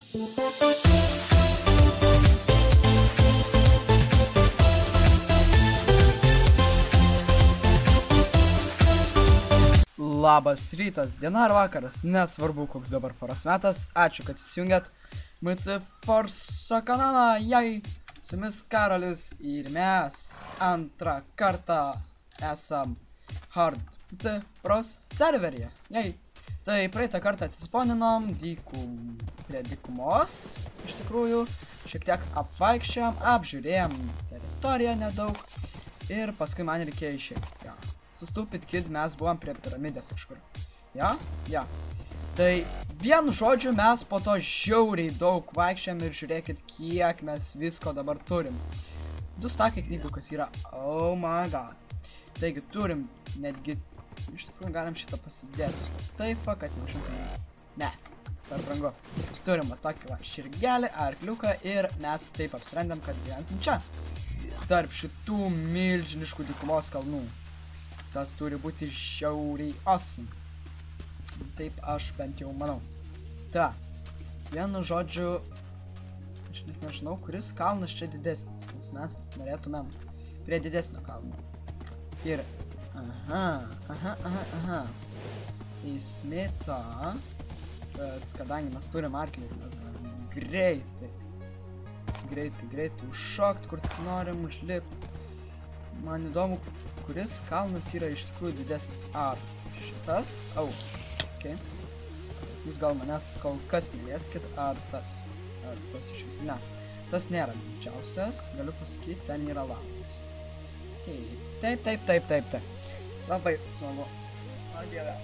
Labas rytas, diena ar vakaras, nesvarbu koks dabar paros metas, ačiū kad įsijungėt MC Forso kanalą, jai, su jumis Karolis ir mes antrą kartą esam Hard Pros serveryje, jai. Tai praeitą kartą atsisponinom prie dykumos, iš tikrųjų, šiek tiek apvaikščiojom, apžiūrėjom teritoriją nedaug ir paskui man reikėjo išeiti. Su Stupid Kid mes buvom prie piramidės kažkur. Ja. Tai vienu žodžiu mes po to žiauriai daug vaikščiam ir žiūrėkit, kiek mes visko dabar turim. 2 stakai knygų, kas yra, oh my god. Taigi turim netgi, iš tikrųjų galim šitą pasidėti. Taip, kad neužimtume. Ne, per brangu. Turim tokį va širgelį, arkliuką ir mes taip apsprendėm, kad gyvensim čia. Tarp šitų milžiniškų dykumos kalnų. Tas turi būti žiauriai awesome. Taip aš bent jau manau. Ta, vienu žodžiu, aš net nežinau, kuris kalnas čia didesnis, nes mes norėtumėm prie didesnio kalno. Ir, aha. Esmė ta, kad kadangi mes turim arklį, mes galim greitai užšokti, kur tik norim užlipti. Man įdomu, kuris kalnas yra iš tikrųjų didesnis. Ar šitas? Ok. Jūs gal manęs kol kas nelieskit, ar tas iš vis. Ne, tas nėra didžiausias, galiu pasakyti, ten yra lavos. Taip. Labai smagu. O dieve.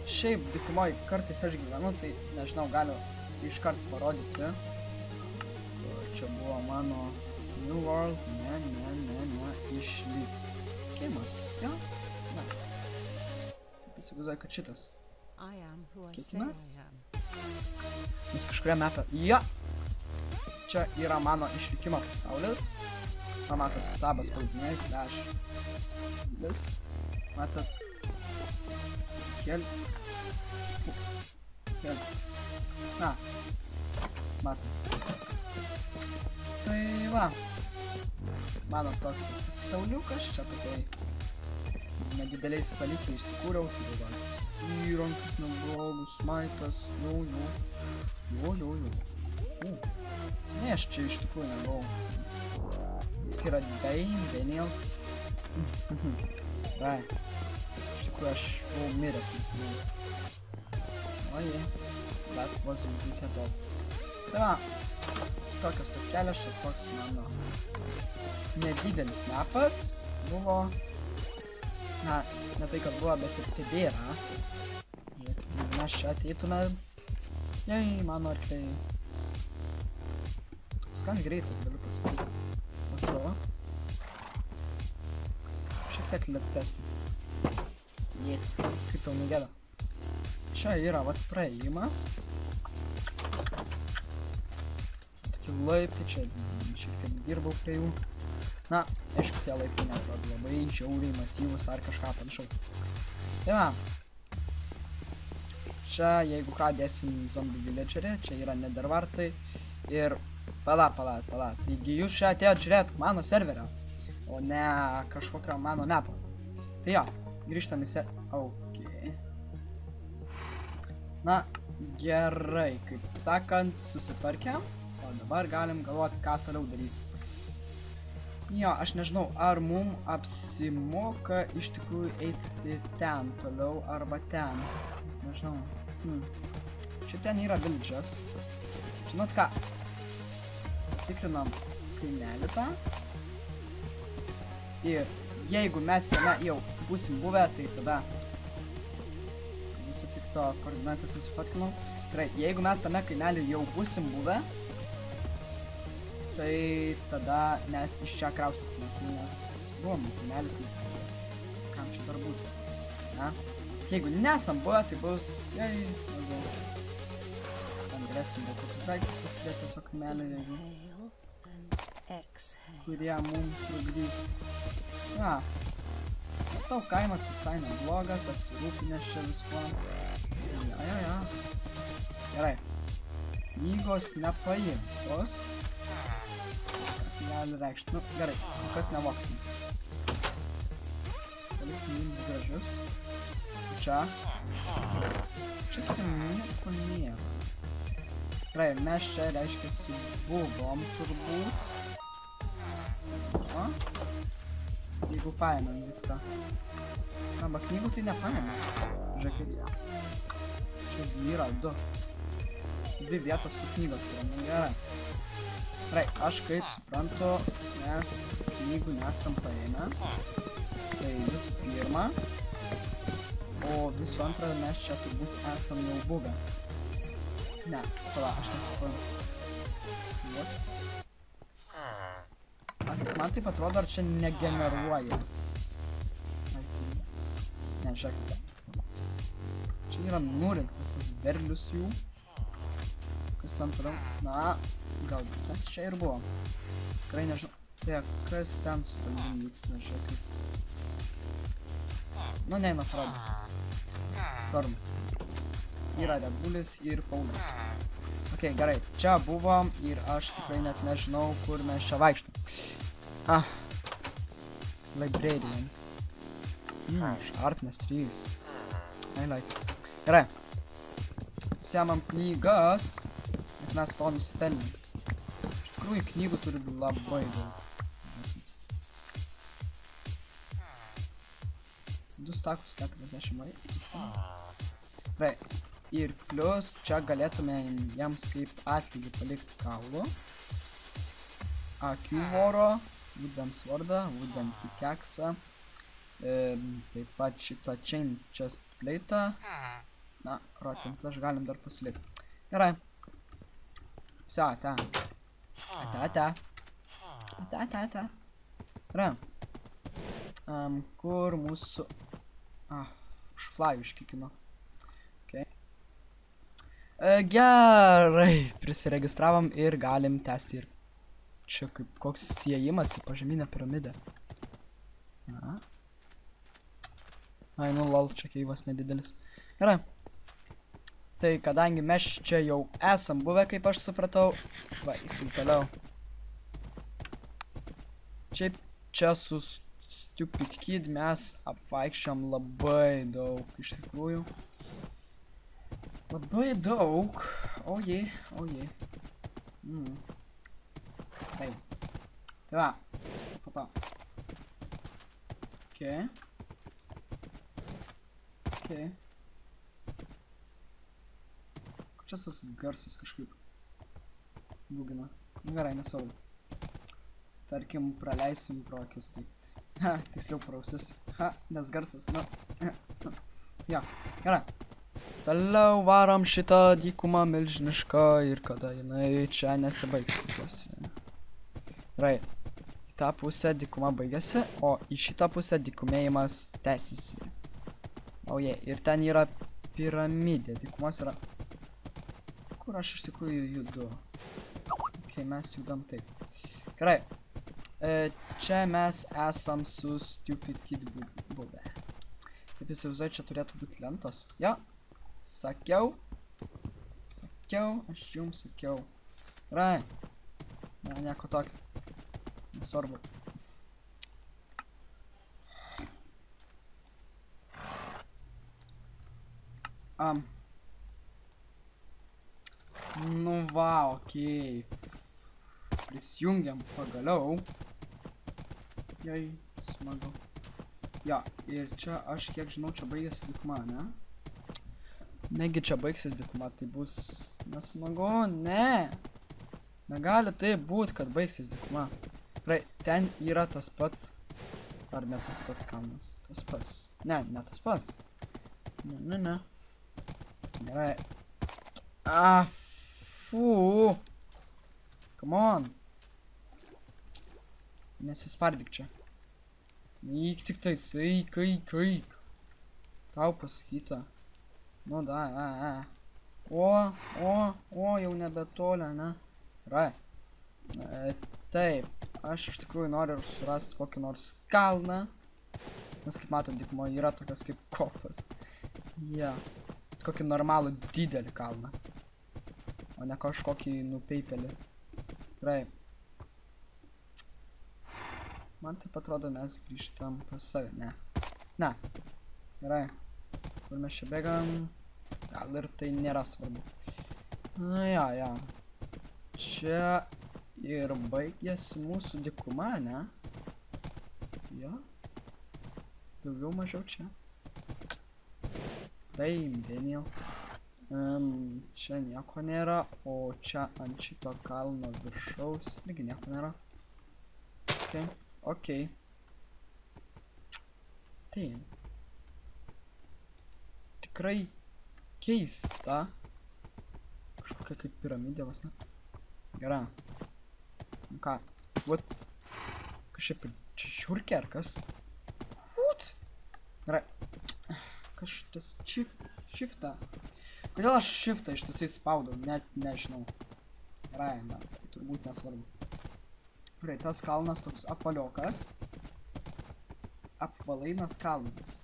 Šiaip dykumoj kartais aš gyvenu, tai nežinau, galiu iškart parodyti. Čia buvo mano New World, išlikimas, ja? Ne. Įsivaizduoju, kad šitas. Kiekvienas? Nes kažkuria mapė. Ja! Čia yra mano išlikimo pasaulis. Matot, tabas pavadiniai, slash list. Matot. Na. Matot. Tai va. Mano toks sauliukas, čia tokiai nedideliai salykai išsikūriau, tai va, įrankas neblogus, smaitas, jo. Seniai aš čia iš tikrųjų nebuvau. Jis yra Daniel. Va, iš tikrųjų aš buvau miręs neseniai. Oje, that wasn't good at all. Tai va, tokios tokelės, čia toks mano nedidelis mapas buvo, na, ne tai, kad buvo, bet ir tebėra. Jeigu mes čia ateitume, jei, mano arkliai. Toks gan greitas, galiu pasakyti. Atrodo. Šiek tiek lėtesnis. Kaip tau nugėda. Čia yra, vat, praėjimas. Tokie laiptai, čia šiek tiek dirbau prie jų. Na, aišku, tie laiptai neatrodo labai žiauriai masyvus ar kažką panašaus. Tai va. Čia, jeigu ką, dėsim zombie villagerį, čia yra nethervartai. Ir pala. Taigi jūs čia atėjot žiūrėt mano serverio, o ne kažkokio mano mapo. Tai jo, grįžtam į Ok. Na, gerai, kaip sakant, susitvarkėm. O dabar galim galvoti, ką toliau daryti. Jo, aš nežinau, ar mum apsimoka iš tikrųjų eiti ten toliau arba ten. Nežinau. Čia ten yra villages. Žinot ką? Tikrinam kaimelį tą. Ir jeigu mes jame jau būsim buvę, tai tada visų pikto koordinatus nusifotkinau. Gerai, jeigu mes tame kaimelį jau būsim buvę, tai tada mes iš čia kraustysimės, nes buvom kaimelį, tai kam čia dar būti. Na? Jeigu nesam buvę, tai bus jei smagu. Tam galėsim daug kokius daiktus pasidėti tiesiog kaimelį, kurie mums trukdys. Ja. Tau kaimas visai neblogas, apsirūpinęs čia viskuo. Ja. Gerai. knygos nepaimtos. Kas gali reikšti? Nu, gerai, kas nevoksim. Paliksim jums gražius. Čia. Čia nieko nėra. Gerai, mes čia reiškia buvom turbūt. O? Jeigu paėmėm viską. Arba knygų tai nepaėmėm. Žiūrėkit. Čia yra 2. 2 vietos tų knygos yra, nu gerai. Gerai, aš kaip suprantu, mes knygų nesam paėmę. Tai visų pirma. O visų antra, mes čia turbūt esam jau buvę. Ne, pala, aš nesuprantu. Man taip atrodo, ar čia negeneruoja. Ne, žiūrėkite. Čia yra nurinktas tas derlius jų. Kas ten toliau? Na, galbūt mes čia ir buvo. Tikrai nežinau. Tai kas ten su tavim vyksta, žiūrėkit. Nu, neina atrodo. Svarbu. Yra Rebulis ir Paulius. Ok, gerai. Čia buvom ir aš tikrai net nežinau, kur mes čia vaikštam. Librarian. Sharpness 3. I like. Gerai. Semam knygas, nes mes to nusipelnėm. Iš tikrųjų, knygų turi labai daug. 2 stakus 40 eurų. Gerai. Ir plius čia galėtume jiems kaip atlygį palikti kaulų. Akių voro, wooden swordą, wooden pickaxą. Taip pat šitą chain chest plate'ą. Na, rotten flash galim dar pasilikti. Gerai. Visi, ate. Gerai. Kur mūsų... už fly iškikino. Gerai, prisiregistravom ir galim tęsti ir čia kaip koks siejimas į pažeminę piramidę. Ai, nu lol, čia keivas nedidelis. Gerai. Tai kadangi mes čia jau esam buvę, kaip aš supratau, va, įsim toliau. Šiaip čia su Stupid Kid mes apvaikščiam labai daug, iš tikrųjų. Labai daug. Oje. Taip. Tai va. Papa. Ok. Čia tas garsas kažkaip bugina. Gerai, nesaugu. Tarkim, praleisim pro akis, tai. Tiksliau pro ausis. Nes garsas, nu. Jo, gerai. Toliau varom šitą dykumą milžinišką ir kada jinai čia nesibaigs, tikiuosi. Gerai, į tą pusę dykuma baigėsi, o į šitą pusę dykumėjimas tęsiasi. Oje, ir ten yra piramidė, dykumos yra... Kur aš iš tikrųjų judu? Ok, mes judam taip. Gerai, čia mes esam su Stupid Kid buvę. Taip įsivaizduoju, čia turėtų būti lentos. Jo. Sakiau, aš jums sakiau. Gerai. Ne, nieko tokio. Nesvarbu. Nu va, okei. Prisijungiam pagaliau. Jai, smagu. Jo, ir čia aš kiek žinau, čia baigėsi dykuma, ne? Negi čia baigsis dykuma, tai bus nesmagu, ne. Negali taip būt, kad baigsis dykuma. Gerai, ten yra tas pats. Ar ne tas pats kalnas? Tas pats. Ne, ne tas pats. Ne. Gerai. Fu. Come on. Nesispardyk čia. Eik tik tai, eik. Tau pasakyta. Nu da, O, jau nebetolė, ne? Gerai. Taip, aš iš tikrųjų noriu surasti kokį nors kalną. Nes kaip matot, dykumoje yra tokios kaip kopos. Ja. Kokį normalų didelį kalną. o ne kažkokį nupeipelį. Gerai. Man taip atrodo, mes grįžtam pas save, ne. Ne. Gerai. Kur mes čia bėgam? Gal ir tai nėra svarbu. Nu, ja. Čia ir baigėsi mūsų dykuma, ne? Jo. Daugiau mažiau čia. Daniel. Čia nieko nėra, o čia ant šito kalno viršaus irgi nieko nėra. Ok. Tai. Tikrai keista. Kažkokia kaip piramidė vos, ne? Gerai. Nu ką? What? Kažkaip ir čia šiurkė ar kas? What? Gerai. Kažkas shiftą. Kodėl aš shiftą ištisai spaudau? Net nežinau. Gerai, bet tai turbūt nesvarbu. Gerai, tas kalnas toks apvaliokas. Apvalainas kalnas.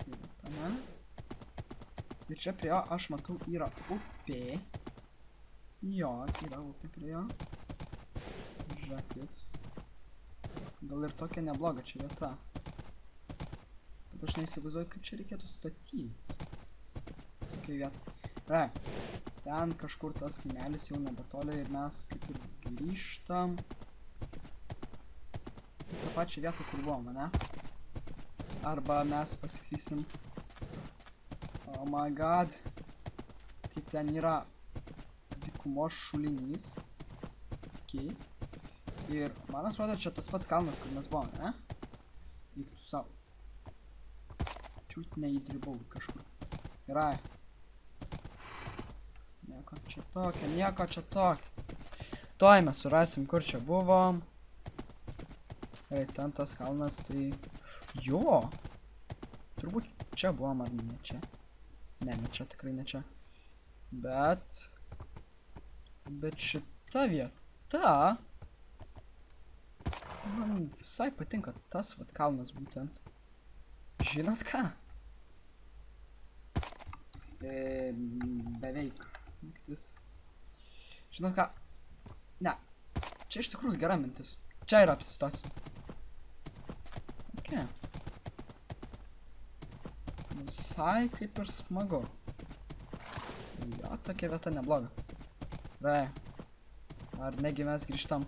Ir čia prie jo aš matau yra upė. Jo, yra upė prie jo. Žiūrėkit. Gal ir tokia nebloga čia vieta. Bet aš neįsivaizduoju, kaip čia reikėtų statyti. Tokia vieta. Gerai. Ten kažkur tas kaimelis jau nebetoli ir mes kaip ir grįžtam. tą pačią vietą, kur buvom, ne? Arba mes pasiklysim. Oh my god. Kaip ten yra dykumos šulinys. Okay. Ir man atrodo, čia tas pats kalnas, kur mes buvom, ne? Reiktų savo. Čiūt neįdribau kažkur. Gerai. Nieko čia tokio, nieko čia tokio. Tuoj mes surasim, kur čia buvom. Gerai, ten tas kalnas, tai... Jo! Turbūt čia buvom, ar ne čia? Ne, ne čia, tikrai ne čia. Bet šita vieta... Man visai patinka tas vat kalnas būtent. Žinot ką? Beveik. Žinot ką? Ne. Čia iš tikrųjų gera mintis. Čia yra apsistosiu. Ok. Visai kaip ir smagu. Jo, tokia vieta nebloga. Gerai. Ar negi mes grįžtam?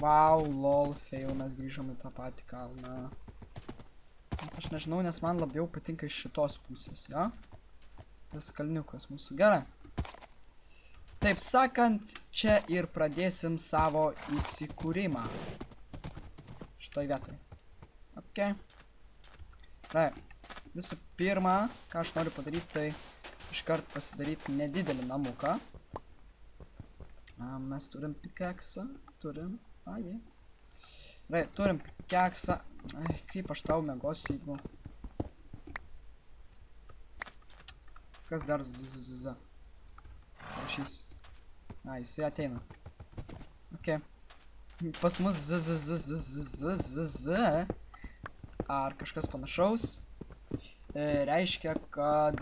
Wow, lol, fail, mes grįžom į tą patį kalną. Aš nežinau, nes man labiau patinka iš šitos pusės, jo? Tas kalniukas mūsų. Gerai. Taip sakant, čia ir pradėsim savo įsikūrimą. Šitoj vietoj. Ok. Gerai. Visų pirma, ką aš noriu padaryti, tai iškart pasidaryti nedidelį namuką. Mes turim pikeksą. Turim. Ai. Gerai, turim pikeksą. Ai, kaip aš tau mėgosiu, jeigu... Kas dar z. Rašys. Ai, jisai ateina. Ok. Pas mus z. Ar kažkas panašaus. Reiškia, kad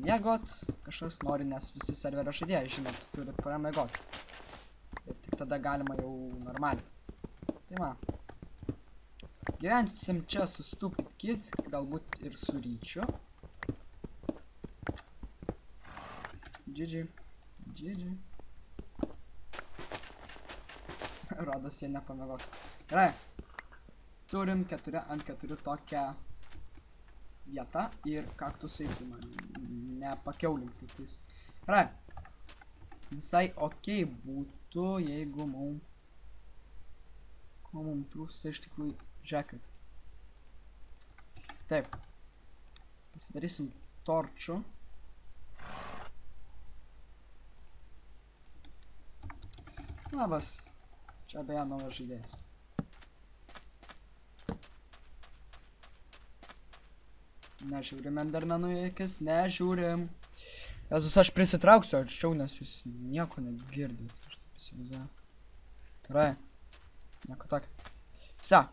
mėgot kažkas nori, nes visi serverio žaidėjai, žinot, turi pramėgot. Ir tik tada galima jau normaliai. Tai va. Gyvensim čia su Stupid Kid, galbūt ir su Ryčiu. GG. Rodos, jie nepamėgos. Gerai. Turim 4 ant 4 tokią vietą ir kaktusai, tai man nepakiaulinti tais. Gerai. Visai ok būtų, jeigu mum... Ko mum trūksta iš tikrųjų, žiūrėkit. Taip. Pasidarysim torčių. Labas. Čia beje naujas žaidėjas. Nežiūrim Endermenų į akis, nežiūrim. Jezus, aš prisitrauksiu arčiau, nes jūs nieko negirdit. Aš taip įsivaizduoju. Gerai. Nieko tokio. Visa.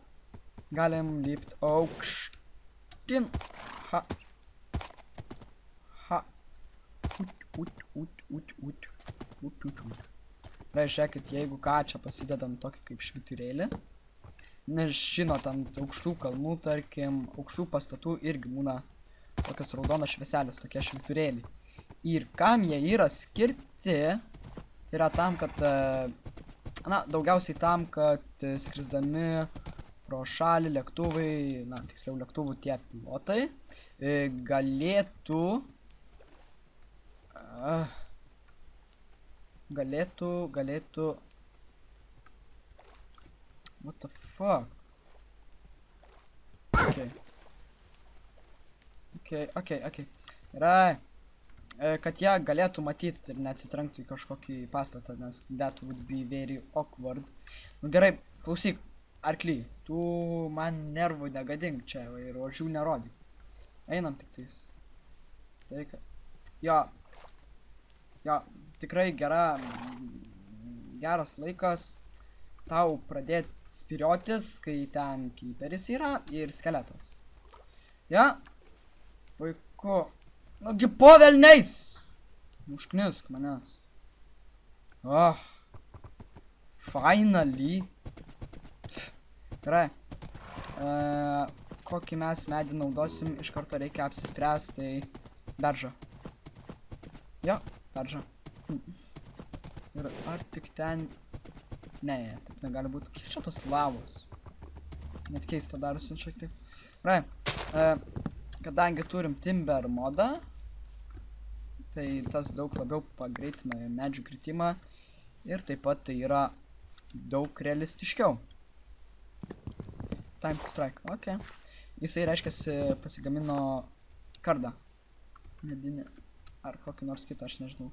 Galim lipt aukštin. Ha. Ha. Ut. Žiūrėkit, jeigu ką, čia pasidedam tokį kaip švyturėlį. Nes žinot, ant aukštų kalnų, tarkim, aukštų pastatų irgi būna tokios raudonos švieselės, tokie švyturėliai. Ir kam jie yra skirti, yra tam, kad, na, daugiausiai tam, kad skrisdami pro šalį lėktuvai, na, tiksliau lėktuvų tie pilotai, galėtų what the fuck? Okay. Yra, kad jie galėtų matyti ir neatsitrenktų į kažkokį pastatą, nes that would be very awkward. Nu gerai, klausyk, arkly, tu man nervų negadink čia ir ožių nerodyk. Einam tik tais. Tai, jo, tikrai geras laikas tau pradėti spiriotis, kai ten kiperis yra ir skeletas. Ja, puiku. Nugi po velniais! Užknisk manęs. Oh, finally. Gerai. Kokį mes medį naudosim, iš karto reikia apsispręsti, tai beržą. Jo, beržą. Ir ar tik ten... Ne, taip negali būti. Kiek čia tos lavos? Net keista darosi šiek tiek. Gerai. Kadangi turim Timber modą, tai tas daug labiau pagreitina medžių kritimą ir taip pat tai yra daug realistiškiau. Time to strike. Ok. Jisai reiškiasi pasigamino kardą. Medinį. Ar kokį nors kitą, aš nežinau.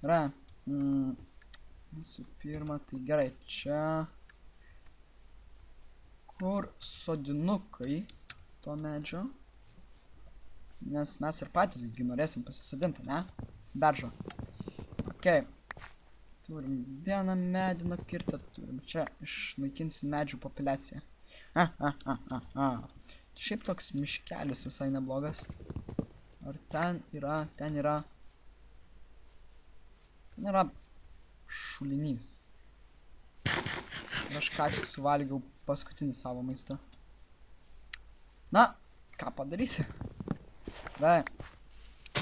Gerai. Visų pirma, tai gerai. Čia. Kur sodinukai to medžio? Nes mes ir patys norėsim pasisodinti, ne? Beržą. Ok. Turim vieną medį nukirtę, turim čia išnaikinsim medžių populiaciją. Šiaip toks miškelis visai neblogas. Ar ten yra šulinys. Ir aš ką tik suvalgiau paskutinį savo maistą. Na, ką padarysi? Gerai,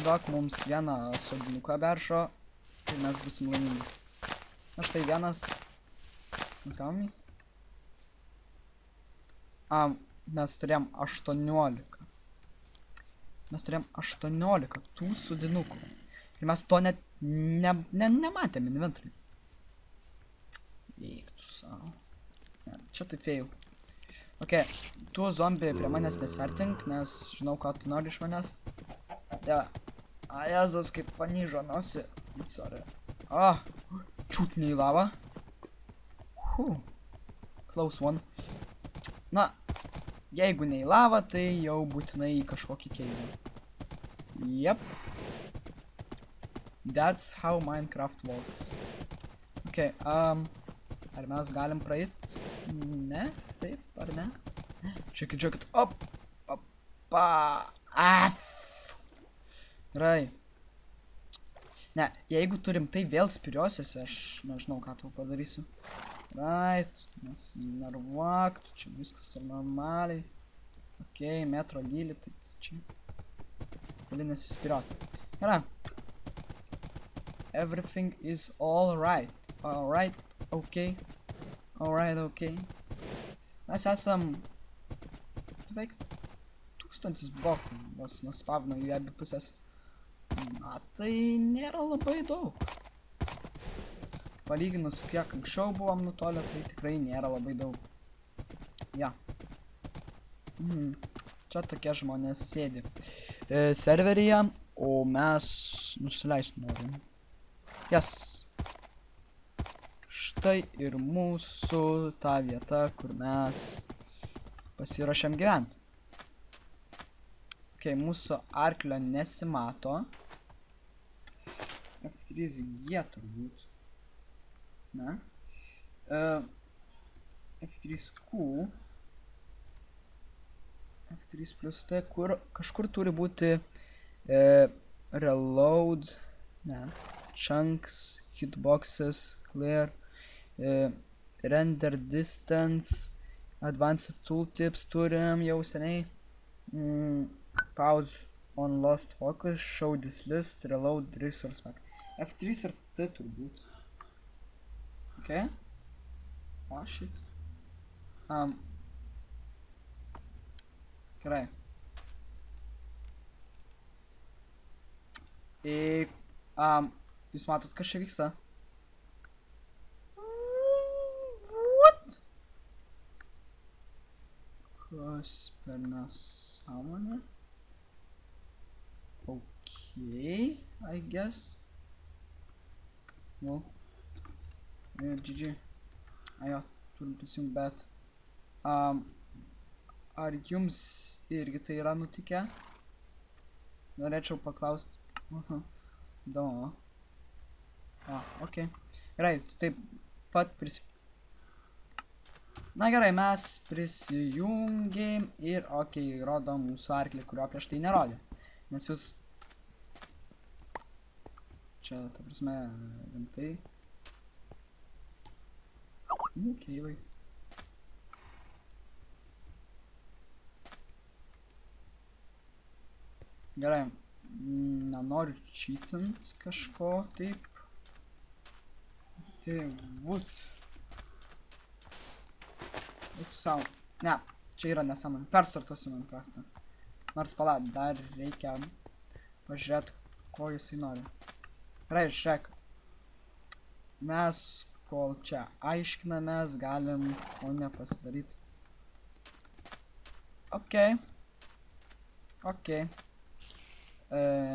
duok mums vieną sodinuką beržo ir mes būsim laimingi. Na štai vienas. Mes gavom jį? Mes turėjom 18. Mes turėjom 18 tų sodinukų. Ir mes to net nematėm inventoriui. Eik tu savo. Ne, čia tai fail. Ok, tu zombi prie manęs nesartink, nes žinau, ką tu nori iš manęs. Dieve. A, Jėzus, kaip panyžo nosį. Sorry. O, čiūtnį į lavą. Close one. Na, jeigu ne į lavą, tai jau būtinai į kažkokį keivą. Yep. That's how Minecraft works. Ok, ar mes galim praeit? Ne? Taip, ar ne? Žiūrėkit. Opa. Gerai. Ne, jeigu turim tai vėl spiriosiuosi, aš nežinau, ką tau padarysiu. Right, nes nervuok, čia viskas normaliai. Ok, metro gylį, tai čia. Gali nesispirioti. Gerai. Everything is alright. Alright, ok. Alright, ok. Mes esam beveik 1000 blokų, vos nuspavno į abi pusės. Na, tai nėra labai daug. Palyginus su kiek anksčiau buvom nutolę, tai tikrai nėra labai daug. Ja. Čia tokie žmonės sėdi serveryje, o mes nusileist norim. Yes. Štai ir mūsų ta vieta, kur mes pasiruošiam gyventi. Ok, mūsų arklio nesimato. F3G turbūt. Na. F3Q. F3 plus T, kur kažkur turi būti reload. Ne. Chunks hitboxes, clear, render distance, advanced tooltips turim jau seniai, pause on lost focus, show this list, reload resource pack. F3 ir T turbūt. Okay. Oh shit. Gerai. Jūs matot, kas čia vyksta? What? Kas per nesąmonė? Okay, I guess. No. GG. Ajo, turim prisijungt, bet. Ar jums irgi tai yra nutikę? Norėčiau paklaust. Įdomu. Okay. Gerai, taip pat Na gerai, mes prisijungėm ir rodo mūsų arklį, kurio prieš tai nerodė. Nes jūs... Čia, ta prasme, rimtai. Vai. Gerai. Nenoriu cheatint kažko, taip. Tai būt. Eik sau. Ne, čia yra nesąmonė. Perstartuosiu Minecraftą. Nors palauk, dar reikia pažiūrėti, ko jisai nori. Gerai, žiūrėk. Mes, kol čia aiškinamės, galim ko nepasidaryti. Okay.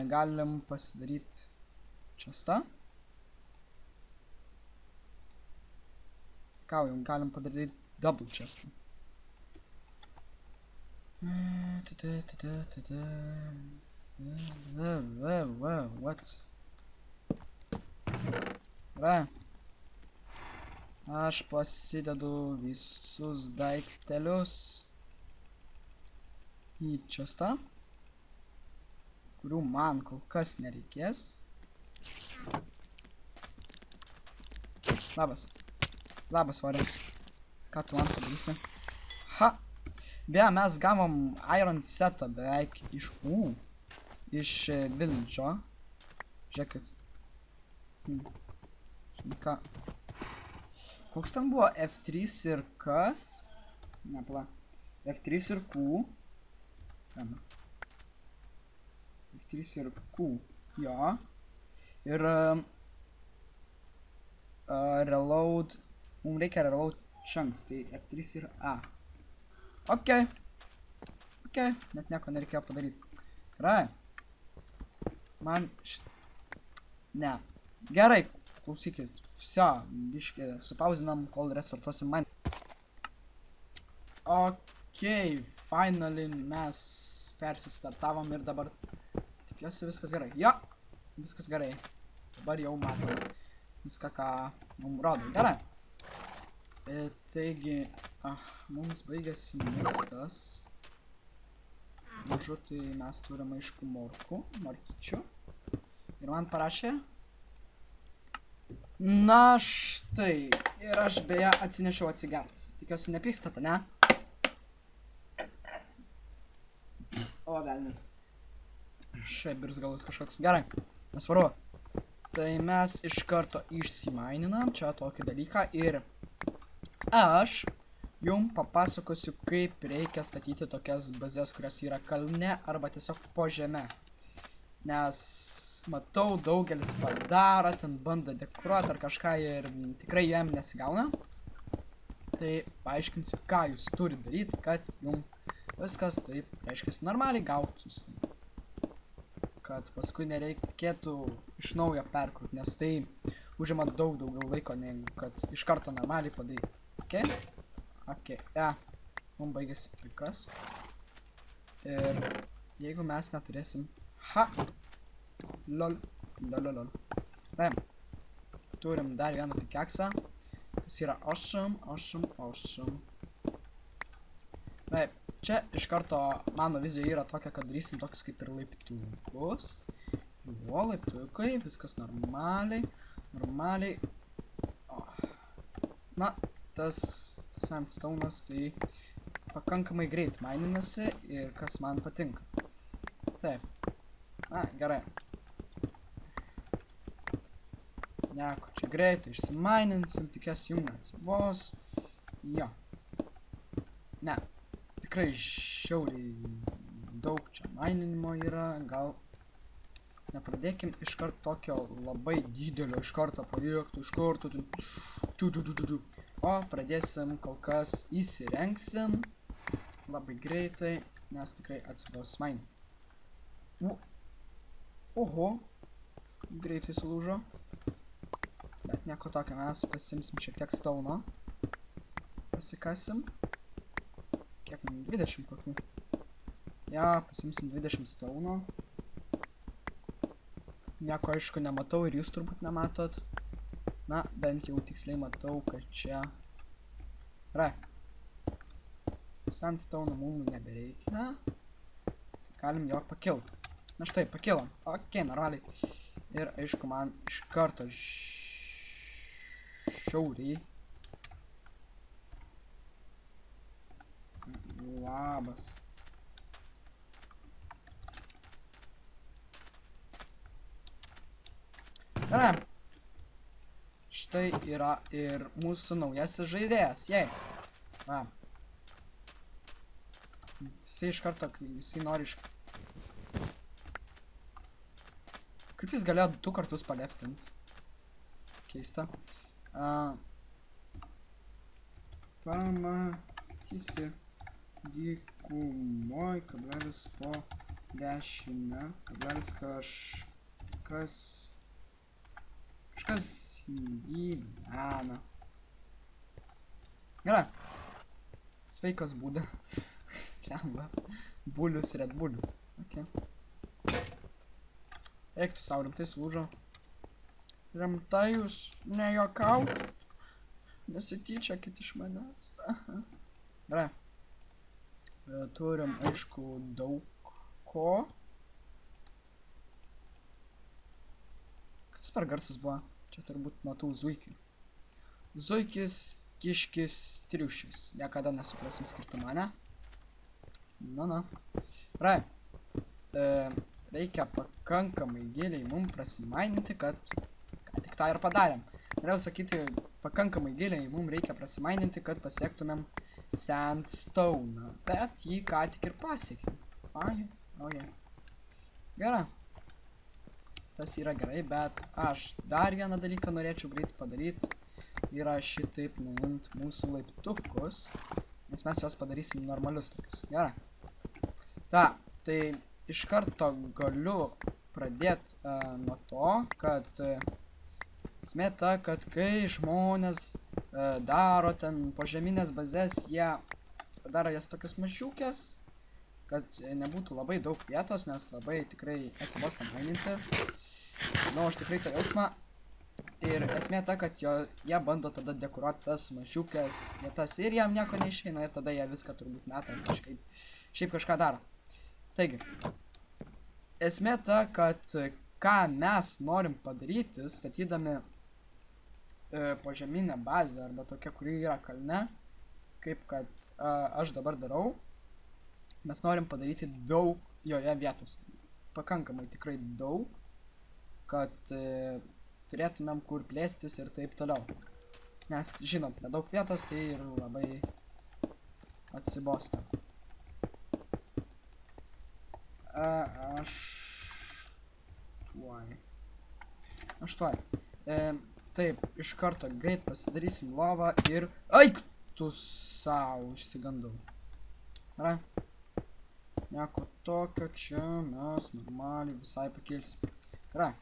Galim pasidaryti čestą. Ką jau, galim padaryti double chestą. What? Gerai. Aš pasidedu visus daiktelius į čestą, kurių man kol kas nereikės. Labas, Varės. Ką tu man padarysi? Ha! Beje, mes gavom iron setą beveik iš village'o. Žiūrėkit. Ką? Koks ten buvo F3 ir kas? Ne, pala. F3 ir Q. F3 ir Q. Jo. Ir reload. Mums reikia reload chunks. Tai F3 ir A. Ok. Net nieko nereikėjo padaryti. Gerai. Man Ne. Gerai. Klausykit. Vsio. Biškį supauzinam, kol restartuosim man. Ok. Finally mes persistartavom ir dabar tikiuosi viskas gerai. Jo. Viskas gerai. Dabar jau matom viską, ką mums rodo. Gerai. Taigi, mums baigėsi maistas. Mažutui mes turim aišku morkyčių. Ir man parašė. Na štai. Ir aš beje atsinešiau atsigert. Tikiuosi nepykstate, ne? O, velnis. Šiaip birzgalus kažkoks. Gerai. Nesvaru. Tai mes iš karto išsimaininam čia tokį dalyką ir aš jums papasakosiu, kaip reikia statyti tokias bazės, kurios yra kalne arba tiesiog po žeme. Nes matau, daugelis padaro, ten bando dekoruoti ar kažką ir tikrai jiem nesigauna. Tai paaiškinsiu, ką jūs turite daryti, kad jums viskas taip, reiškia, normaliai gautųsi. Kad paskui nereikėtų iš naujo perkurti, nes tai užima daugiau laiko, negu kad iš karto normaliai padaryti. Ok, mums baigėsi pikas. Ir jeigu mes neturėsim... Lol. Turim dar vieną pikeksą. Jis yra awesome. Taip, čia iš karto mano vizija yra tokia, kad darysim tokius kaip ir laiptukus. Jo, laiptukai, viskas normaliai. normaliai. Na, tas sandstone'as tai pakankamai greit maininasi ir kas man patinka. Taip. Na, gerai. Nieko, čia greitai išsimaininsim, tikės jums atsibos. Jo. Ne, tikrai žiauriai daug čia maininimo yra, gal nepradėkim iškart tokio labai didelio iš karto projektų, iš karto o pradėsim kol kas įsirengsim labai greitai, nes tikrai atsibos main. Oho, greitai sulūžo, bet nieko tokio, mes pasimsim šiek tiek stauno, pasikasim, kiek 20 kokių. Ja, pasimsim 20 stauno. Nieko aišku nematau ir jūs turbūt nematot. Na, bent jau tiksliai matau, kad čia yra. Sandstone mums nebereikia. Galim jo pakilt. Na štai, pakilom. Ok, normaliai. Ir aišku, man iš karto šiauriai. Labas. Gerai. Štai yra ir mūsų naujasis žaidėjas. Jei. Va. Jisai iš karto, jisai nori Kaip jis galėjo 2 kartus paleftinti? Keista. Pamatysi dykumoj, kablelis po dešinę, kablelis kažkas gyvena. Gerai. Sveikas būda. Lemba. Bulius, Red Bulius. Okay. Eik tu sau, rimtai sulūžo. Rimtai jūs nejuokaukit. Nesityčiokit iš manęs. Gerai. Turim, aišku, daug ko. Kas per garsas buvo? Čia turbūt nuo tų zuikių. Zuikis, kiškis, triušis. Niekada nesuprasim skirtumą, ne? Na. Gerai. Reikia pakankamai giliai mums prasimaininti, kad tik tą ir padarėm. Norėjau sakyti, pakankamai giliai mums reikia prasimaininti, kad pasiektumėm sandstone. Bet jį ką tik ir pasiekėm. Ojei. Gerai. Tas yra gerai, bet aš dar vieną dalyką norėčiau greit padaryti. Yra šitaip nuimt mūsų laiptukus, nes mes juos padarysim normalius tokius. Gerai. Tai iš karto galiu pradėti nuo to, kad esmė ta, kad kai žmonės daro ten požeminės bazės, jie daro jas tokias mažiukės, kad nebūtų labai daug vietos, nes labai tikrai atsibosta maininti. Nu, aš tikrai tą jausmą. Ir esmė ta, kad jie bando tada dekoruoti tas mažiukės vietas ir jam nieko neišeina ir tada jie viską turbūt meta šiaip kažką daro. Taigi, esmė ta, kad ką mes norim padaryti, statydami požeminę bazę arba tokia, kuri yra kalne, kaip kad aš dabar darau, mes norim padaryti daug joje vietos. Pakankamai tikrai daug, kad turėtumėm kur plėstis ir taip toliau. Nes, žinom, nedaug vietos, tai ir labai atsibosta. Aš tuoj. Taip, iš karto greit pasidarysim lovą ir... Aik! Tu sau išsigandau. Gerai. Nieko tokio čia mes normaliai visai pakilsim. Gerai.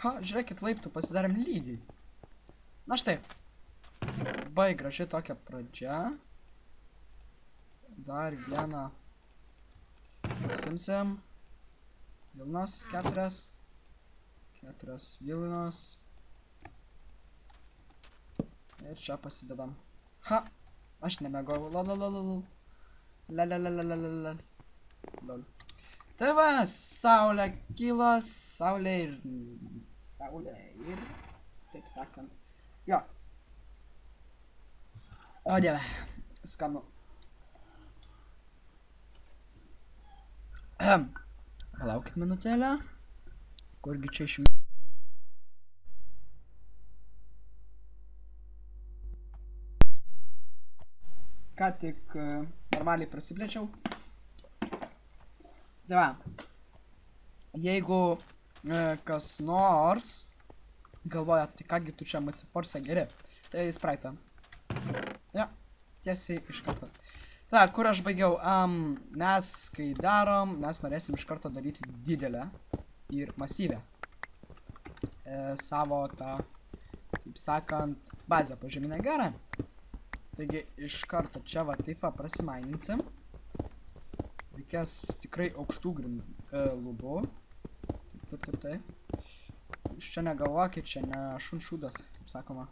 Žiūrėkit, laiptų pasidarėm lygiai. Na štai. Labai graži tokia pradžia. Dar vieną pasimsim. Vilnos 4. 4 vilnos. Ir čia pasidedam. Aš nemegau. Lol. Tai va, saulė kyla, saulė ir... Taip sakant. Jo. O dieve, skanu. Palaukit minutėlę. Kurgi čia išjungi? Ką tik normaliai prasiplėčiau. Tai va. Jeigu kas nors galvoja, tai kągi tu čia MC Force geri, tai Sprite. Ja, tiesiai iš karto. Tai, kur aš baigiau? Mes, kai darom, mes norėsim iš karto daryti didelę ir masyvę savo tą, taip sakant, bazę požeminę gerą. Taigi, iš karto čia va taip va prasimaininsim. Reikės tikrai aukštų lubų. Taip. Jūs čia negalvokit, čia ne šunšūdas, kaip sakoma.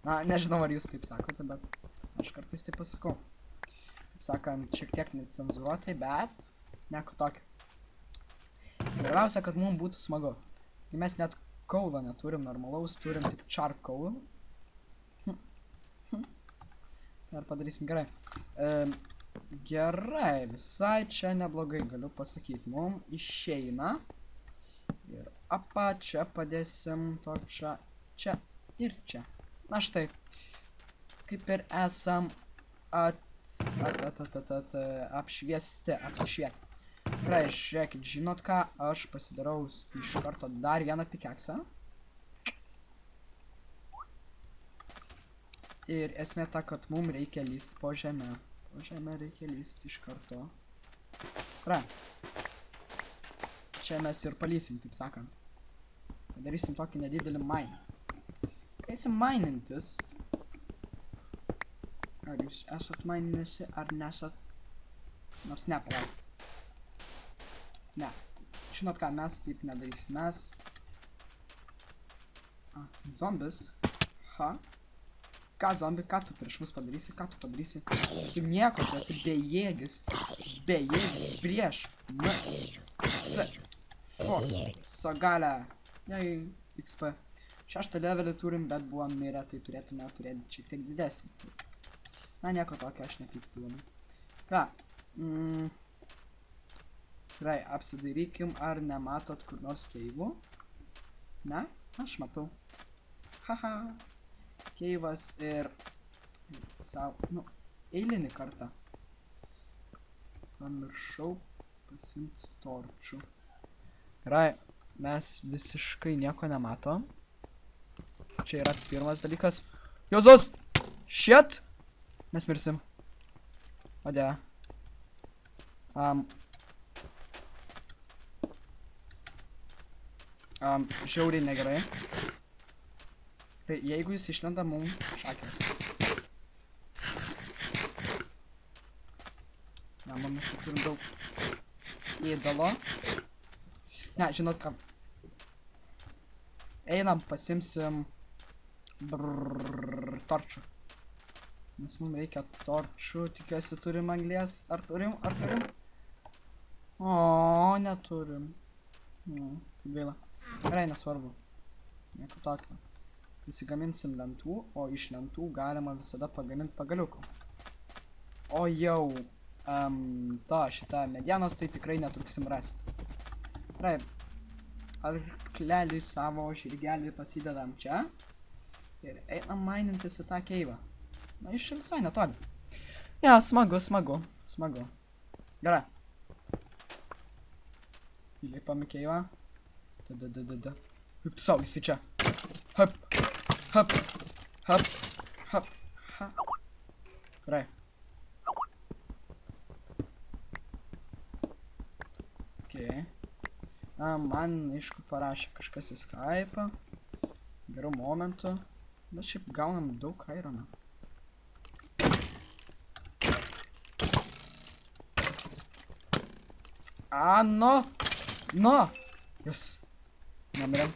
Na, nežinau, ar jūs taip sakote, bet aš kartais taip pasakau. Kaip sakant, šiek tiek necenzuruotai, bet nieko tokio. Svarbiausia, kad mums būtų smagu. Mes net kaulo neturim normalaus, turim tik charcoal. Tai ar padarysim gerai. Gerai, visai čia neblogai, galiu pasakyti. Mums išeina. Ir čia padėsim torčą čia ir čia. Na štai. Kaip ir esam apšviesti. Gerai, žiūrėkit, žinot ką, aš pasidarau iš karto dar vieną pikeksą. Ir esmė ta, kad mums reikia lysti po žemę. Po žemę reikia lysti iš karto. Gerai. Čia mes ir palysim, taip sakant. Padarysim tokį nedidelį mine. Eisim minintis. Ar jūs esat mininėsi, ar nesat? Nors ne, palauk. Ne. Žinot ką, mes taip nedarysim. Mes... Zombis. Ką zombi, ką tu prieš mus padarysi, ką tu padarysi? Tu nieko, tu esi bejėgis. Bejėgis prieš. Sagalę. Jei, XP. 6 levelį turim, bet buvom mirę, tai turėtume turėti šiek tiek didesnį. Na, nieko tokio, aš nepykstu labai. Ką? Gerai, apsidairykim, ar nematot kur nors keivų? Ne? Aš matau. Haha. Keivas ir... eilinį kartą. Pamiršau pasimti torčių. Gerai, mes visiškai nieko nematom. Čia yra pirmas dalykas. Jozus! Shit! Mes mirsim. O dieve. Žiauriai negerai. Tai jeigu jis išlenda mum šakės. Na, man mes turim daug įdalo. Ne, žinot ką. Einam, pasimsim torčių. Nes mums reikia torčių. Tikiuosi turim anglies. Ar turim? Ar turim? O, neturim. Kaip gaila. Gerai, nesvarbu. Nieko tokio. Prisigaminsim lentų, o iš lentų galima visada pagaminti pagaliukų. O jau šitą medienos tai tikrai netruksim rasti. Gerai, arklelį savo žirgelį pasidedam čia ir einam mainintis į tą keivą. Na, iš čia visai netoli. Ja, smagu. Gerai. Įlipam į keivą. Juk tu sau esi čia. Hop. Gerai. Okay. Man, aišku, parašė kažkas į Skype'ą. Gerų momentų. Bet šiaip gaunam daug ironą. No! Yes. Nemirėm.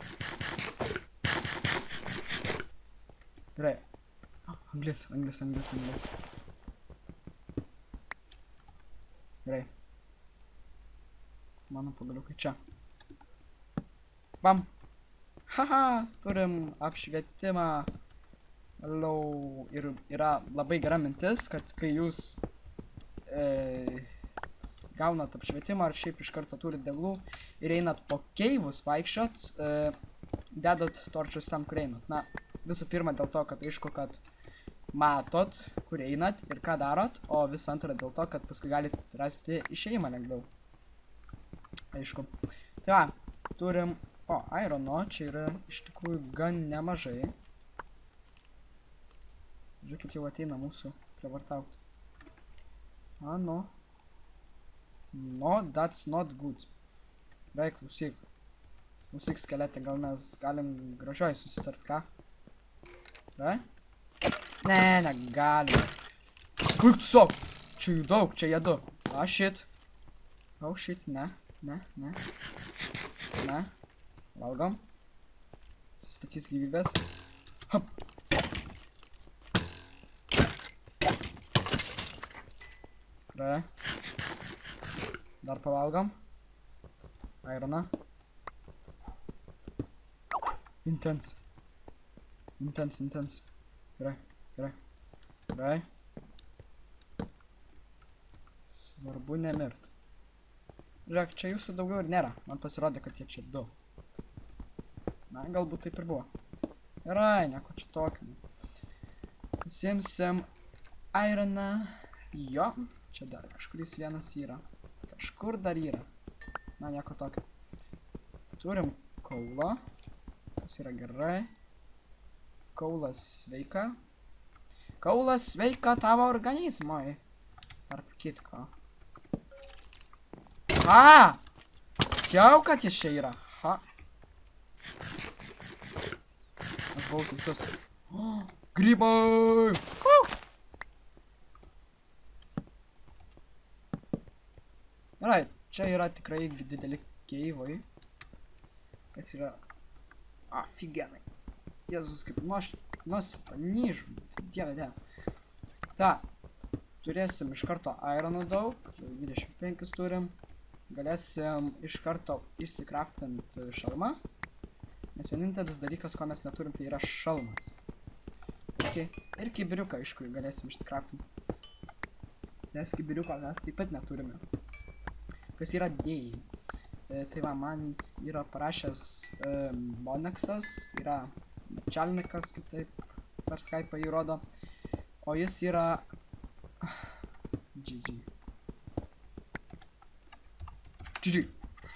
Gerai. Anglis. Gerai. mano pagaliukai čia. Bam. Haha, turim apšvietimą. Vėliau ir yra labai gera mintis, kad kai jūs gaunat apšvietimą ar šiaip iš karto turit deglų ir einat po keivus vaikščiot, dedat torčius ten, kur einat. Na, visų pirma dėl to, kad aišku, kad matot, kur einat ir ką darot, o visų antra dėl to, kad paskui galit rasti išėjimą lengviau. Aišku. Tai va, turim, irono, čia yra iš tikrųjų gan nemažai. Žiūrėkit, jau ateina mūsų prievartauti. No, that's not good. Gerai, klausyk. Klausyk, skeletė, gal mes galim gražioj susitart, ką? Gerai? Ne, negalim. Kaip tu sok? Čia jų daug, čia jie du. Shit. Shit, ne. Valgom. Sustatys gyvybės. Hop. Gerai. Dar pavalgom. Ironą. Intense. Gerai. Svarbu nemirt. Žiūrėk, čia jūsų daugiau ir nėra. Man pasirodė, kad jie čia du. Na, galbūt taip ir buvo. Gerai, nieko čia tokio. Pasimsim ironą. Jo. Čia dar kažkuris vienas yra. Kažkur dar yra. Na, nieko tokio. Turim kaulą. Tas yra gerai. Kaulas sveika. Kaulas sveika tavo organizmui. Tarp kitko. Sakiau, kad jis čia yra. Aš buvau teisus. Grybai! Gerai, čia yra tikrai dideli keivai. Kas yra... Aфиgenai. Jėzus, kaip panyžu. Dieve. Ta, turėsim iš karto ironų daug. 25 turim. Galėsim iš karto įsikraftint šalmą. Nes vienintelis dalykas, ko mes neturim, tai yra šalmas. Ir kibiriuką, aišku, galėsim įsikraftinti. Nes kibiriuko mes taip pat neturime. Kas yra dėjai. Tai va, man yra parašęs Monaksas, yra Čalnikas, kaip taip per Skype'ą įrodo. O jis yra... GG.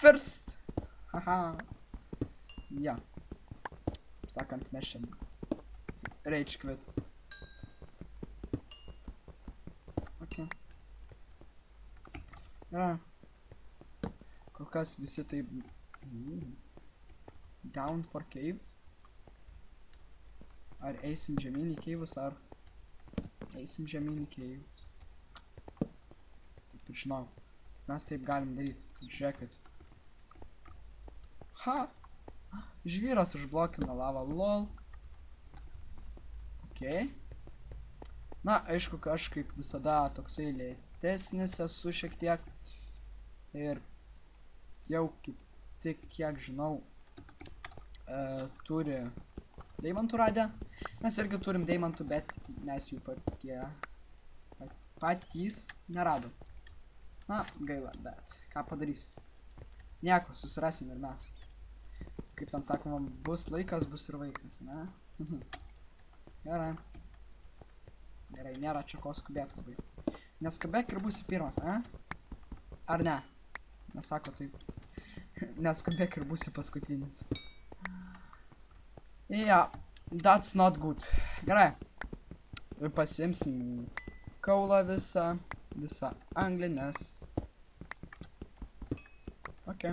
First! Haha. Ja. Sakant, mes čia rage quit. Ok. Gerai. Kol kas visi taip... Down for caves. Ar eisim žemyn į caves, ar... Eisim žemyn į caves. Taip ir žinau. Mes taip galim daryti. Žiūrėkit. Žvyras užblokina lavą, lol. Ok. Na, aišku, aš kaip visada toksai lėtesnis esu šiek tiek. Ir jau kaip tik kiek žinau, turi deimantų radę. Mes irgi turim deimantų, bet mes jų patys neradom. Na, gaila, bet ką padarysi. Nieko, susirasim ir mes. Kaip ten sakoma, bus laikas, bus ir vaikas, ne? Gerai. Gerai, nėra čia ko skubėti labai. Neskubėk ir būsi pirmas, ne? Ar ne? Nesako taip. Neskubėk ir būsi paskutinis. Yeah, that's not good. Gerai. Ir pasiimsim kaulą visą anglį, nes... Ok.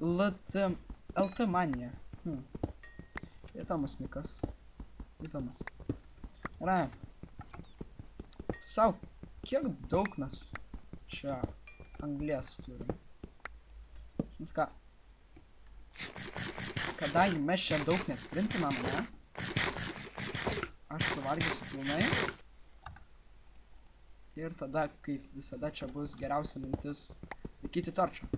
LT manija. Įdomus nikas. Įdomus. Gerai. Sau, kiek daug mes čia anglės turim. Žinot ką? Kadangi mes čia daug nesprintinam, ne? Aš suvalgysiu pilnai. Ir tada, kaip visada, čia bus geriausia mintis Laikyti torčą.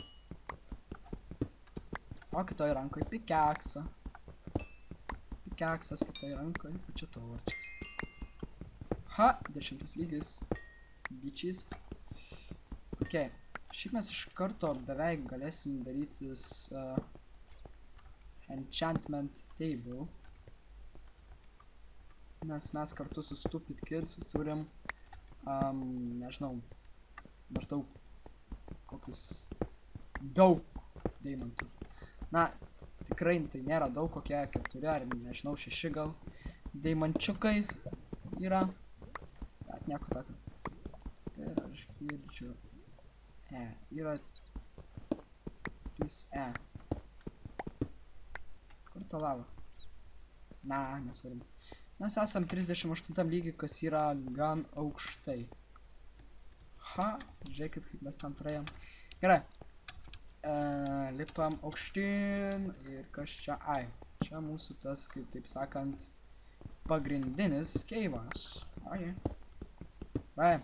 O kitoj rankoj pikeksą. Pikeksas kitoj rankoj. O čia torčas. Ha, 10 lygis. Bičiais. Ok. Šiaip mes iš karto beveik galėsim darytis enchantment table. Nes mes kartu su Stupid Kid turim, nežinau, maždaug kokius daug deimantų. Na, tikrai tai nėra daug, kokie 4 ar nežinau 6 gal deimančiukai yra. Bet nieko tokio. Ir aš girdžiu yra 3 Kur ta lava? Na, nesvarbu. Mes esam 38 lygiai, kas yra gan aukštai. Ha, žiūrėkit, kaip mes ten praėjom. Gerai. Lipam aukštyn ir kas čia? Ai, čia mūsų tas, kaip taip sakant, pagrindinis keivas. Ai. Vai.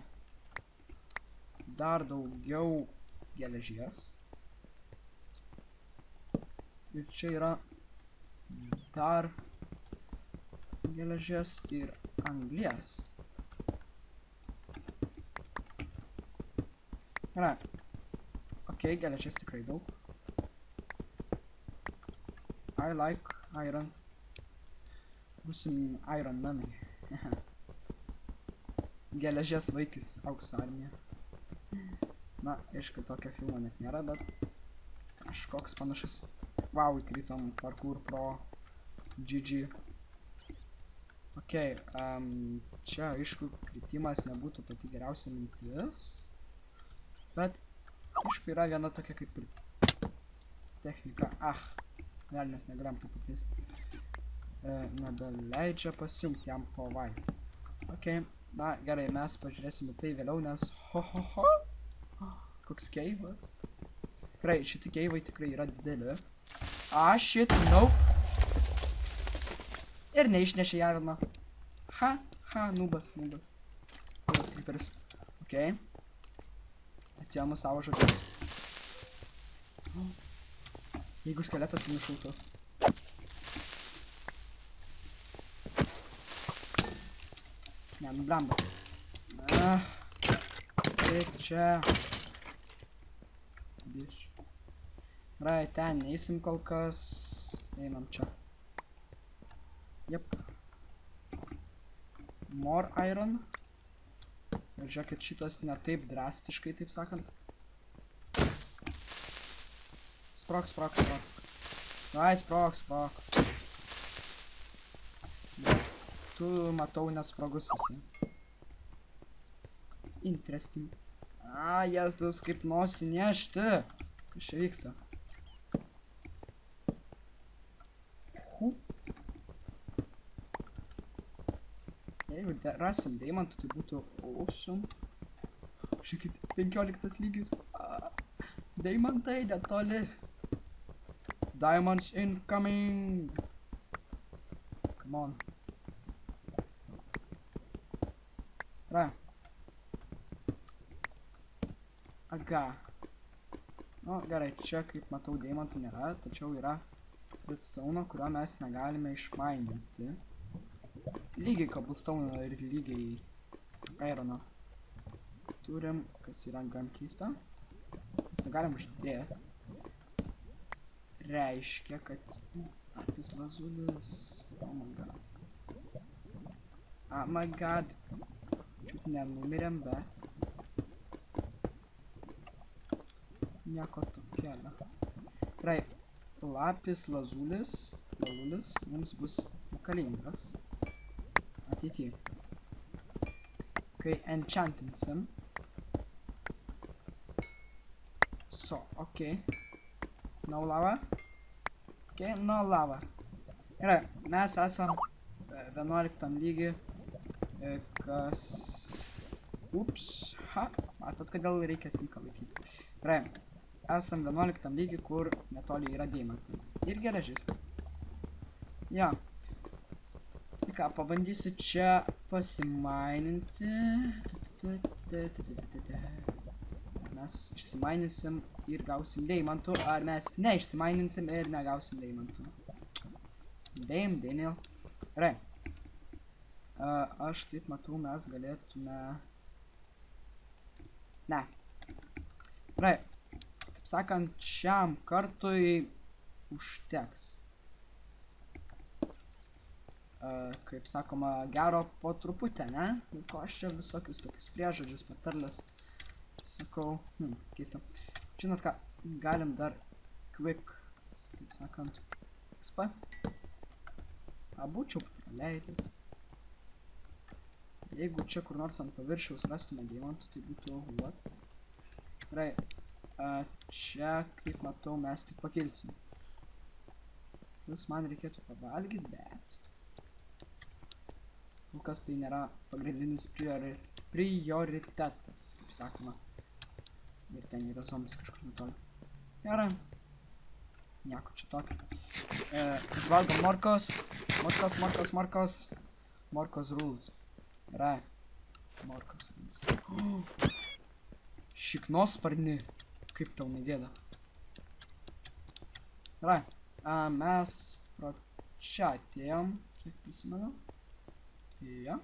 Dar daugiau geležies. Ir čia yra dar geležies ir anglies. Gerai. Ok, geležies tikrai daug. I like iron. Būsim Iron Manai. Geležies vaikis, aukso armija. Na, aišku, tokio filmo net nėra, bet kažkoks panašus. Wow, įkritom parkour pro GG. Ok, čia, aišku, kritimas nebūtų pati geriausia mintis. Bet, aišku, yra viena tokia kaip ir technika. Vėl mes negalėjom taip pakeisti. Nebeleidžia pasijungti jam po vai. Ok, na gerai, mes pažiūrėsime tai vėliau, nes koks keivas. Gerai, šitie keivai tikrai yra dideli. Shit, no. Ir neišnešė Jarno. Nubas. Creeperis. Ok. Atsiemu savo žodžiu. Jeigu skeletas nušautų. Ne, nublemba. Taip, čia. Biš. Gerai, ten neįsim kol kas. Einam čia. Jep. More iron. Ir žiūrėkit, šitas ne taip drastiškai, taip sakant. Sprok. Ai, sprok. Tu matau nesprogus esi. Interesting. Jezus, kaip nosį nešti. Kas čia vyksta? Jeigu rasim deimantų, tai būtų awesome. Žiūrėkit, 15 lygis. Deimantai netoli. Diamonds incoming. Come on. Aga. Nu, gerai, čia kaip matau deimantų nėra, tačiau yra redstone, kurio mes negalime išmaininti. Lygiai cobblestone ir lygiai irono. Turim, kas yra gan keista. Mes negalim uždėti. Reiškia, kad lapis lazulis. Oh my god. Čiut nenumirėm, bet nieko tokelio. Gerai, lapis lazulis mums bus reikalingas ateityje. Kai enchantinsim. So, ok. No lava. Ok, no lava. Gerai, mes esam 11 lygi, kas... Ups, matot, kodėl reikia snyką laikyti. Gerai, esam 11 lygi, kur netoli yra deimantai. Ir geležis. Ja. Tai ką, pabandysiu čia pasimaininti. Mes išsimainysim ir gausim deimantų, ar mes neišsimaininsim ir negausim deimantų. Daniel. Gerai. Aš taip matau, mes galėtume... Ne. Gerai. Taip sakant, šiam kartui užteks. Kaip sakoma, gero po truputę, ne? Ko aš čia visokius tokius priežodžius, patarlės sakau. Keista. Žinot ką, galim dar quick, kaip sakant, XP. Būčiau praleidęs. Jeigu čia kur nors ant paviršiaus rastume deimantų, tai būtų what? Gerai, čia, kaip matau, mes tik pakilsim. Plus man reikėtų pavalgyti, bet kol kas tai nėra pagrindinis prioritetas, kaip sakoma. Ir ten yra zombis kažkur netoli. Gerai. Nieko čia tokio. Valgom morkos. Morkos rules. Gerai. Morkos rules. Šiknosparni. Kaip tau negėda. Gerai. Mes pro čia atėjom, kiek prisimenu. Ja.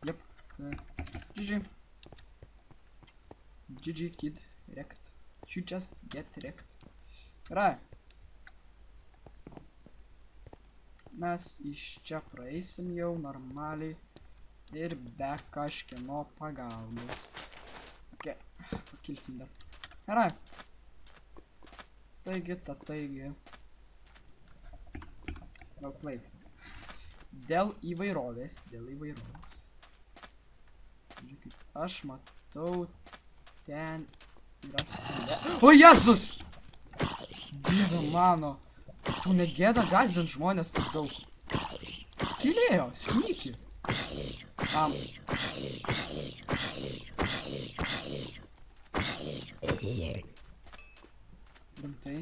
Yep. GG. GG kid. Wrecked. You just get wrecked. Gerai. Mes iš čia praeisim jau normaliai ir be kažkieno pagalbos. Ok. Pakilsim dar. Gerai. Taigi. Well played. Dėl įvairovės. Žiūrėkit, aš matau, ten yra skandė. O Jėzus! Dieve mano. Tu negėda gazdint žmonės taip daug. Tylėjo, snyki. Rimtai.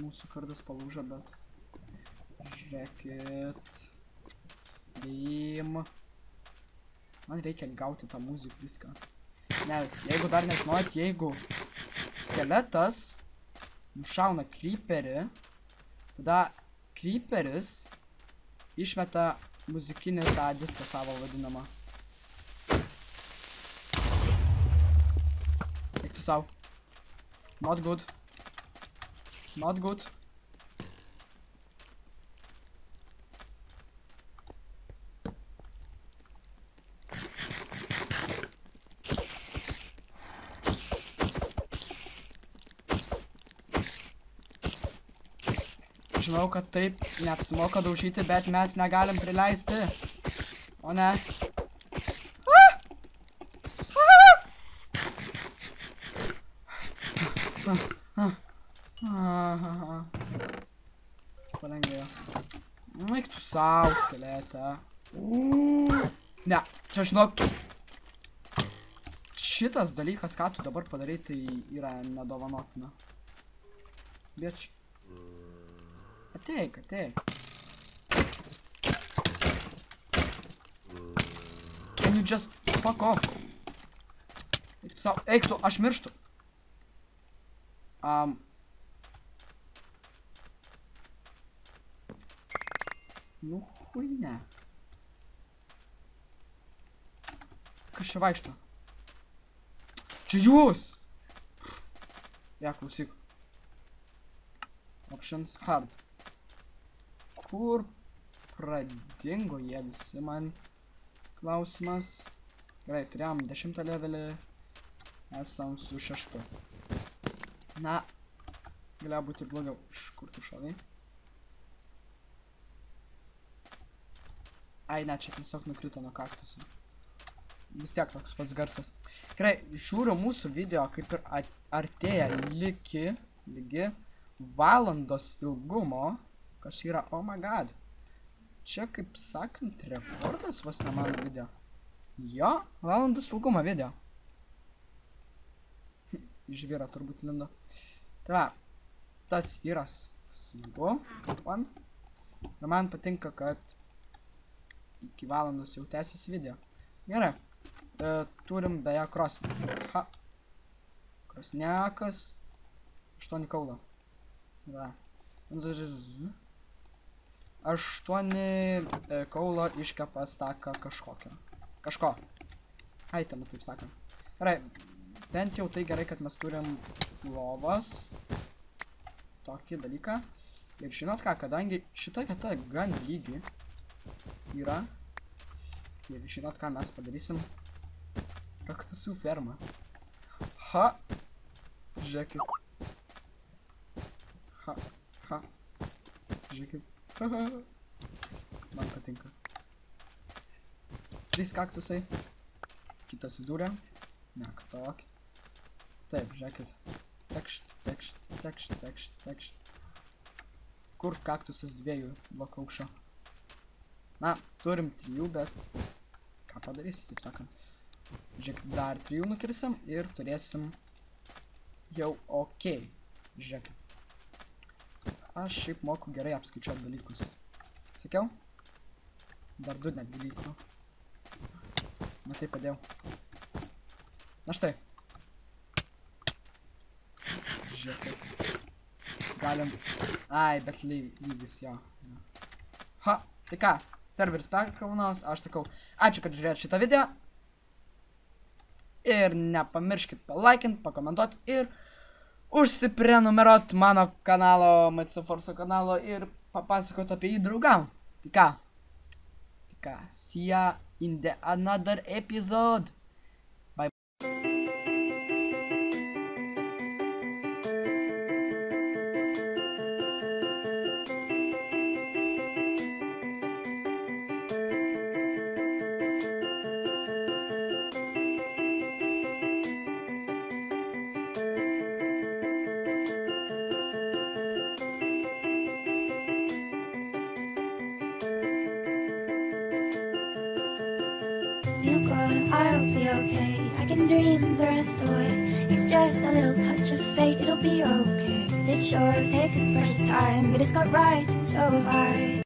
Mūsų kardas palūžo, bet... Žiūrėkit. Man reikia gauti tą muziką viską. Nes jeigu dar nežinojat, jeigu skeletas nušauna creeperį, tada creeperis išmeta muzikinį tą diską savo vadinamą. Eik tu sau. Not good. Not good. Žinau, kad taip neapsimoka daužyti, bet mes negalim prileisti. O ne. Palengvėjo. Eik tu sau, skeletą. Ne, čia žinok. Šitas dalykas, ką tu dabar padarai, tai yra nedovanotina. Bitch. Ateik. Can you just fuck off? Eik tu, aš mirštu. Nu, huine. Kas čia vaikšto? Čia jūs! Ja, klausyk. Options hard. Kur pradingo jie visi man? Klausimas. Gerai, turėjom 10 levelį. Esam su 6. Na, galėjo būti ir blogiau. Iš kur tu šovai? Ai, ne, čia tiesiog nukrito nuo kaktusų. Vis tiek toks pats garsas. Gerai, žiūriu mūsų video, kaip ir artėja lygi valandos ilgumo. Kas yra, oh my god. Čia, kaip sakant, rekordas vos ne mano video. Jo, valandos ilgumo video. Žvyra turbūt lindo. Tai va, tas yra smagu. Ir man patinka, kad iki valandos jau tęsiasi video. Gerai. Turim beje krosnį. Ha. Krosnekas. 8 kaulo. Va. 8 kaulo iškepa staką kažko. Aitemų, taip sakant. Gerai. Bent jau tai gerai, kad mes turim lovas. Tokį dalyką. Ir žinot ką, kadangi šita vieta gan lygi yra. Ir žinot ką mes padarysim. Kaktusų ferma. Ha. Žiūrėkit. Ha. Žiūrėkit. Man patinka. 3 kaktusai. Kitas įdūrė. Ne, tokį. Taip, žiūrėkit. Tekšt. Kur kaktusas 2 blokų aukščio? Na, turim 3, bet ką padarysi, taip sakant. Žiūrėkit, dar 3 nukirsim ir turėsim jau ok. Žiūrėkit. Aš šiaip moku gerai apskaičiuoti dalykus. Sakiau? Dar 2 netgi liko. Na tai padėjau. Na štai. Žiūrėkit. Galim. Ai, bet lygis jo. Ha, tai ką? Serveris perkraunas, aš sakau, ačiū, kad žiūrėjot šitą video. Ir nepamirškit palaikint, pakomentuot ir užsiprenumeruot mano kanalo, MCForso kanalo ir papasakot apie jį draugam. Tai ką? See ya in the another episode. Bye. You're gone, I'll be okay. I can dream the rest away. It's just a little touch of fate, it'll be okay. It sure takes its precious time, but it's got rights and so have I.